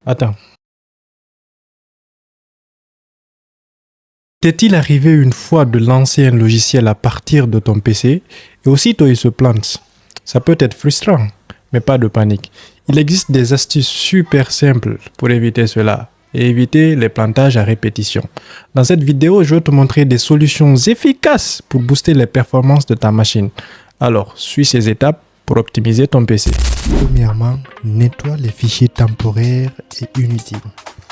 Attends. T'est-il arrivé une fois de lancer un logiciel à partir de ton PC et aussitôt il se plante? Ça peut être frustrant, mais pas de panique. Il existe des astuces super simples pour éviter cela et éviter les plantages à répétition. Dans cette vidéo, je vais te montrer des solutions efficaces pour booster les performances de ta machine. Alors, suis ces étapes pour optimiser ton PC. Premièrement, nettoie les fichiers temporaires et inutiles.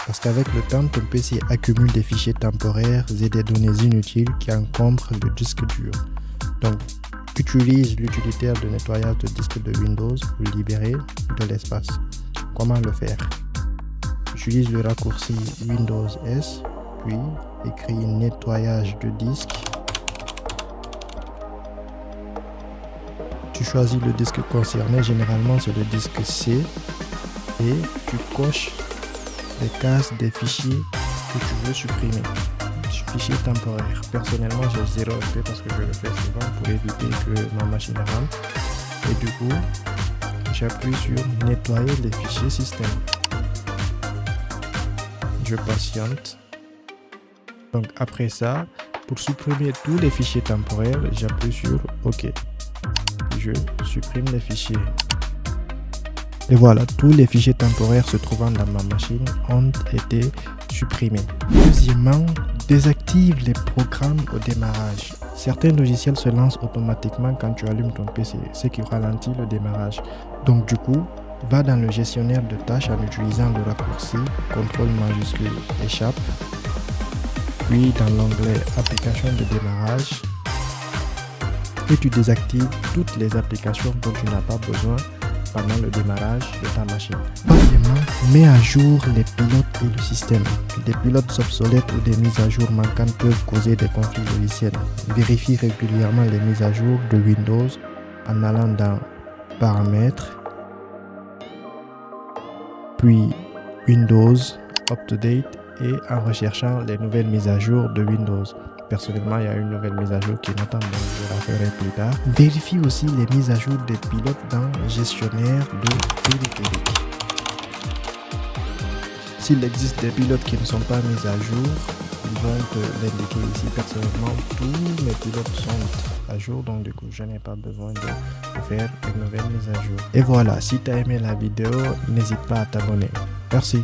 Parce qu'avec le temps, ton PC accumule des fichiers temporaires et des données inutiles qui encombrent le disque dur. Donc, utilise l'utilitaire de nettoyage de disque de Windows pour libérer de l'espace. Comment le faire? Utilise le raccourci Windows S, puis écris nettoyage de disque. Tu choisis le disque concerné, généralement c'est le disque C, et tu coches les cases des fichiers que tu veux supprimer. Fichiers temporaires. Personnellement, j'ai 0 MP parce que je le fais souvent pour éviter que ma machine rame. Et du coup, j'appuie sur nettoyer les fichiers système. Je patiente. Donc après ça, pour supprimer tous les fichiers temporaires, j'appuie sur OK. Je supprime les fichiers. Et voilà, tous les fichiers temporaires se trouvant dans ma machine ont été supprimés. Deuxièmement, désactive les programmes au démarrage. Certains logiciels se lancent automatiquement quand tu allumes ton PC, ce qui ralentit le démarrage. Donc du coup, va dans le gestionnaire de tâches en utilisant le raccourci CTRL majuscule échappe, puis dans l'onglet applications de démarrage, et tu désactives toutes les applications dont tu n'as pas besoin pendant le démarrage de ta machine. Troisièmement, mets à jour les pilotes et le système. Des pilotes obsolètes ou des mises à jour manquantes peuvent causer des conflits logiciels. Vérifie régulièrement les mises à jour de Windows en allant dans Paramètres, puis Windows Up-to-Date et en recherchant les nouvelles mises à jour de Windows. Personnellement, il y a une nouvelle mise à jour qui m'attend, donc je la ferai plus tard. Vérifie aussi les mises à jour des pilotes dans gestionnaire de périphériques. S'il existe des pilotes qui ne sont pas mis à jour, ils vont te l'indiquer ici. Personnellement, tous mes pilotes sont à jour, donc du coup, je n'ai pas besoin de faire une nouvelle mise à jour. Et voilà, si tu as aimé la vidéo, n'hésite pas à t'abonner. Merci.